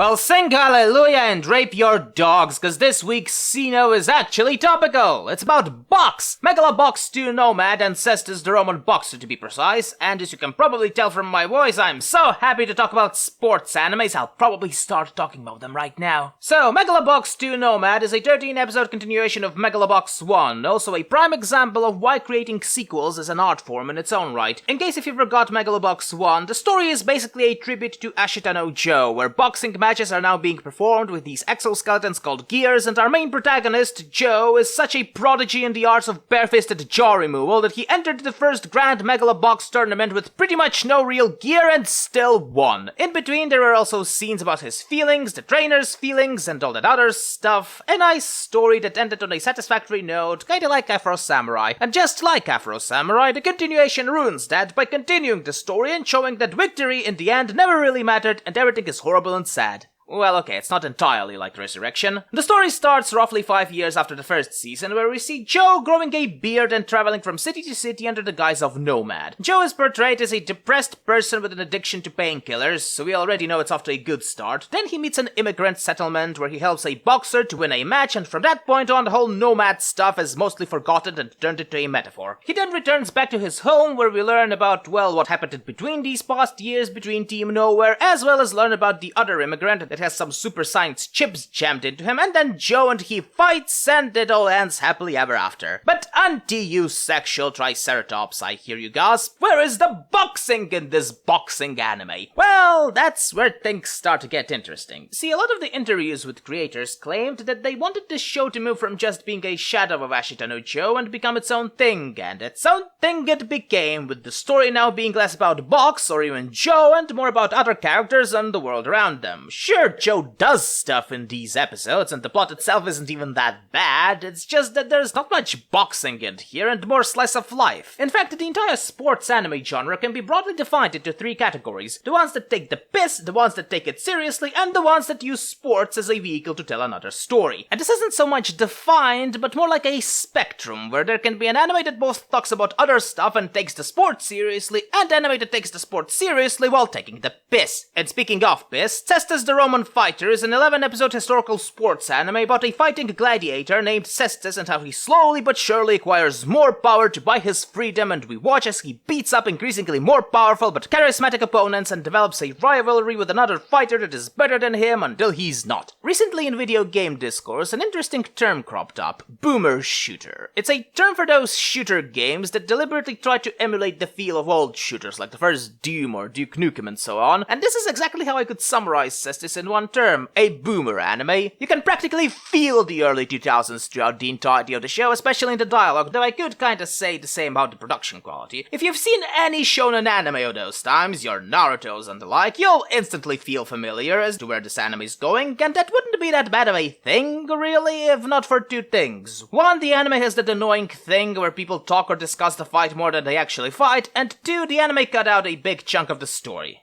Well, sing hallelujah and rape your dogs, cause this week's Cino is actually topical. It's about Box! Megalobox 2 Nomad and Cestvs the Roman Boxer to be precise, and as you can probably tell from my voice, I'm so happy to talk about sports animes, I'll probably start talking about them right now. So, Megalobox 2 Nomad is a 13-episode continuation of Megalobox 1, also a prime example of why creating sequels is an art form in its own right. In case if you forgot Megalobox 1, the story is basically a tribute to Ashita no Joe, where boxing matches are now being performed with these exoskeletons called gears, and our main protagonist, Joe, is such a prodigy in the arts of barefisted jaw removal that he entered the first Grand Megalobox tournament with pretty much no real gear and still won. In between, there were also scenes about his feelings, the trainer's feelings, and all that other stuff. A nice story that ended on a satisfactory note, kinda like Afro Samurai. And just like Afro Samurai, the continuation ruins that by continuing the story and showing that victory in the end never really mattered and everything is horrible and sad. Well, okay, it's not entirely like Resurrection. The story starts roughly 5 years after the first season, where we see Joe growing a beard and traveling from city to city under the guise of Nomad. Joe is portrayed as a depressed person with an addiction to painkillers, so we already know it's off to a good start. Then he meets an immigrant settlement where he helps a boxer to win a match, and from that point on, the whole Nomad stuff is mostly forgotten and turned into a metaphor. He then returns back to his home, where we learn about, well, what happened in between these past years between Team Nowhere, as well as learn about the other immigrant that has some super science chips jammed into him, and then Joe and he fights, and it all ends happily ever after. But you sexual triceratops, I hear you gasp, where is the boxing in this boxing anime? Well, that's where things start to get interesting. See, a lot of the interviews with creators claimed that they wanted this show to move from just being a shadow of Ashita no Joe and become its own thing, and its own thing it became, with the story now being less about Box or even Joe and more about other characters and the world around them. Sure, Joe does stuff in these episodes, and the plot itself isn't even that bad, it's just that there's not much boxing in here and more slice of life. In fact, the entire sports anime genre can be broadly defined into three categories: the ones that take the piss, the ones that take it seriously, and the ones that use sports as a vehicle to tell another story. And this isn't so much defined, but more like a spectrum, where there can be an anime that both talks about other stuff and takes the sport seriously, and anime that takes the sport seriously while taking the piss. And speaking of piss, Cestvs the Roman Fighter is an 11-episode historical sports anime about a fighting gladiator named Cestvs and how he slowly but surely acquires more power to buy his freedom, and we watch as he beats up increasingly more powerful but charismatic opponents and develops a rivalry with another fighter that is better than him until he's not. Recently in video game discourse, an interesting term cropped up: boomer shooter. It's a term for those shooter games that deliberately try to emulate the feel of old shooters like the first Doom or Duke Nukem and so on, and this is exactly how I could summarize Cestvs in one term: a boomer anime. You can practically feel the early 2000s throughout the entirety of the show, especially in the dialogue, though I could kinda say the same about the production quality. If you've seen any shonen anime of those times, your Narutos and the like, you'll instantly feel familiar as to where this anime is going, and that wouldn't be that bad of a thing, really, if not for two things. One, the anime has that annoying thing where people talk or discuss the fight more than they actually fight, and two, the anime cut out a big chunk of the story.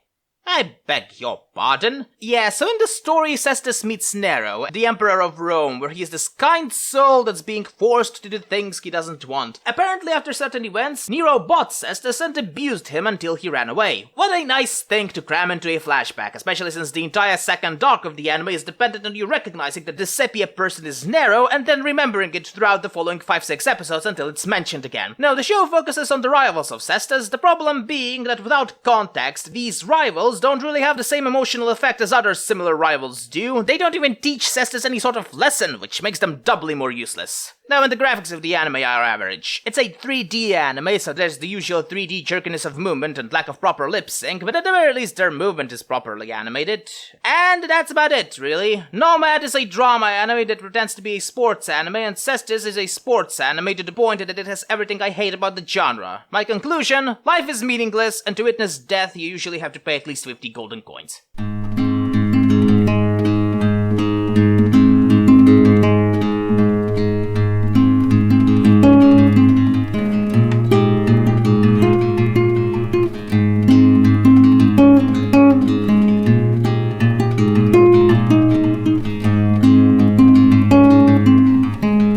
I beg your pardon? Yeah, so in the story, Cestvs meets Nero, the Emperor of Rome, where he is this kind soul that's being forced to do things he doesn't want. Apparently, after certain events, Nero bought Cestvs and abused him until he ran away. What a nice thing to cram into a flashback, especially since the entire second arc of the anime is dependent on you recognizing that this sepia person is Nero and then remembering it throughout the following 5-6 episodes until it's mentioned again. No, the show focuses on the rivals of Cestvs, the problem being that without context, these rivals don't really have the same emotional effect as other similar rivals do. They don't even teach Cestvs any sort of lesson, which makes them doubly more useless. Now, and the graphics of the anime are average. It's a 3D anime, so there's the usual 3D jerkiness of movement and lack of proper lip sync, but at the very least their movement is properly animated. And that's about it, really. Nomad is a drama anime that pretends to be a sports anime, and Cestvs is a sports anime to the point that it has everything I hate about the genre. My conclusion: life is meaningless, and to witness death you usually have to pay at least 50 golden coins.